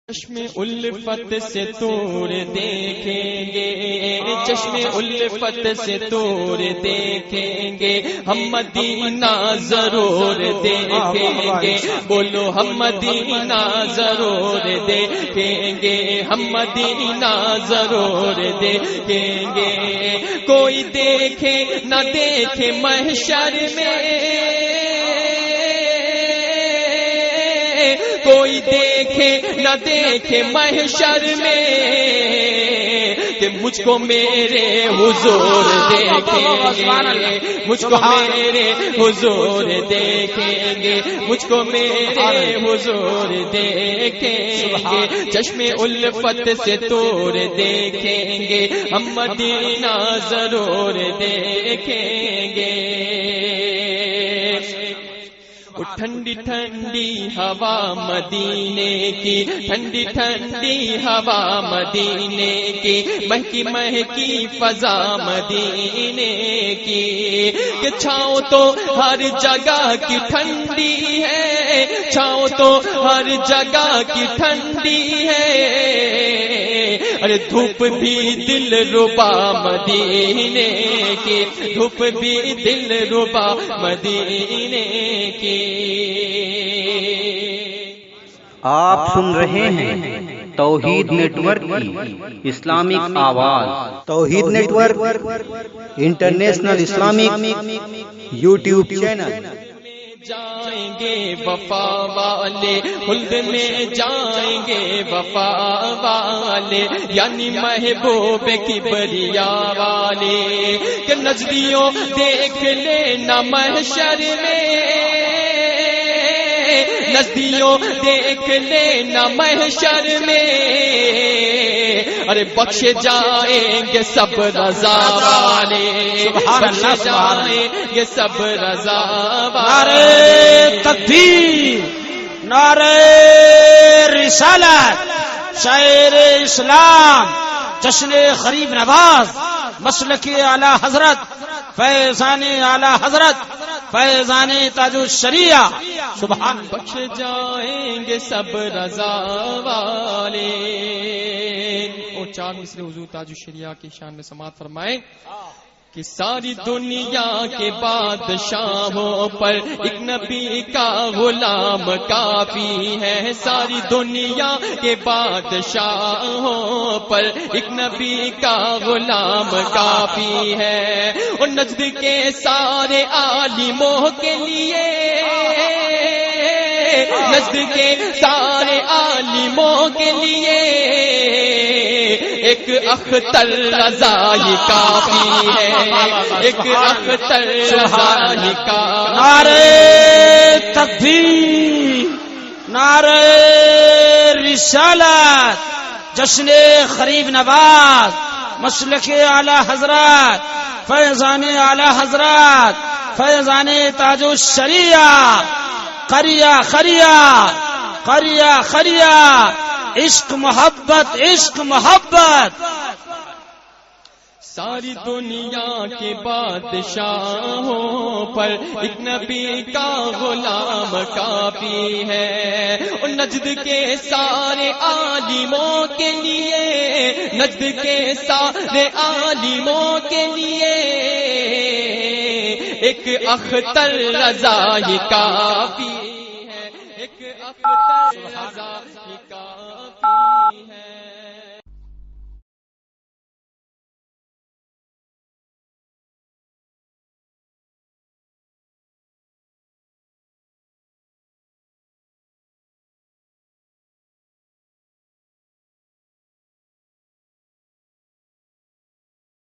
چشم الفت سے دور دیکھیں گے، چشم الفت سے دور دیکھیں گے، ہم مدینہ ضرور دیکھیں گے، بولو ہم مدینہ ضرور دیکھیں گے، ہم مدینہ ضرور دیکھیں گے، کوئی دیکھے نہ دیکھے محشر میں، کوئی دیکھے نہ دیکھے محشر میں، کہ مجھ کو میرے حضور دیکھیں گے، مجھ کو میرے حضور دیکھیں گے، مجھ کو میرے حضور دیکھیں گے، چشم الفت سے دور دیکھیں گے، ہم مدینہ ضرور دیکھیں گے۔ ٹھنڈی ٹھنڈی ہوا مدینے کی، ٹھنڈی ٹھنڈی ہوا مدینے کی، مہکی مہکی فضا مدینے کی، کہ چھاؤں تو ہر جگہ کی ٹھنڈی ہے، چھاؤں تو ہر جگہ کی ٹھنڈی ہے، ارے دھوپ بھی دل ربا مدینے کی، دھوپ بھی دل ربا مدینے کی۔ آپ سن رہے ہیں توحید نیٹ ورک کی اسلامک آواز، توحید network international Islamic YouTube channel. جائیں گے وفا والے، خلد میں جائیں گے وفا والے، یعنی محبوب کبریا والے، کہ نزدیوں دیکھ لینا محشر میں، نزدیوں دیکھ لینا محشر میں، ارے بخشے جائیں گے سب رضا والے، بخشے جائیں گے سب رضا والے۔ نعرہ تکبیر، نعرہ رسالت، شاعر اسلام، جشن غریب نواز، مسلک اعلی حضرت، فیضان اعلی حضرت، فیضان تاج الشریعہ، سبحان۔ بخش جائیں گے سب رضا والے۔ اور چار مصرے حضور تاج الشریعہ کی شان میں سماعت فرمائیں کہ ساری دنیا کے بادشاہوں پر ایک نبی کا غلام کافی ہے، ساری دنیا کے بادشاہوں پر ایک نبی کا غلام کافی ہے، اور نجد کے سارے عالموں کے لیے، نجد کے سارے عالموں کے لیے ایک اختر رضا ہی کافی ہے، ایک اختر رضا ہی کافی۔ نعرہ تکبیر، نعرہ رسالت، جشن غریب نواز، مسلک اعلی حضرت، فیضان اعلی حضرت، فیضان تاج الشریعہ، قریہ خریہ، قریہ خریہ، عشق محبت، عشق محبت۔ ساری دنیا کے بادشاہوں پر ایک نبی کا غلام کافی ہے، اور نجد کے سارے عالموں کے لیے، نجد کے سارے عالموں کے لیے ایک اختر رضا ہی کافی ہے، ایک اختر رضا ہی کافی ہے۔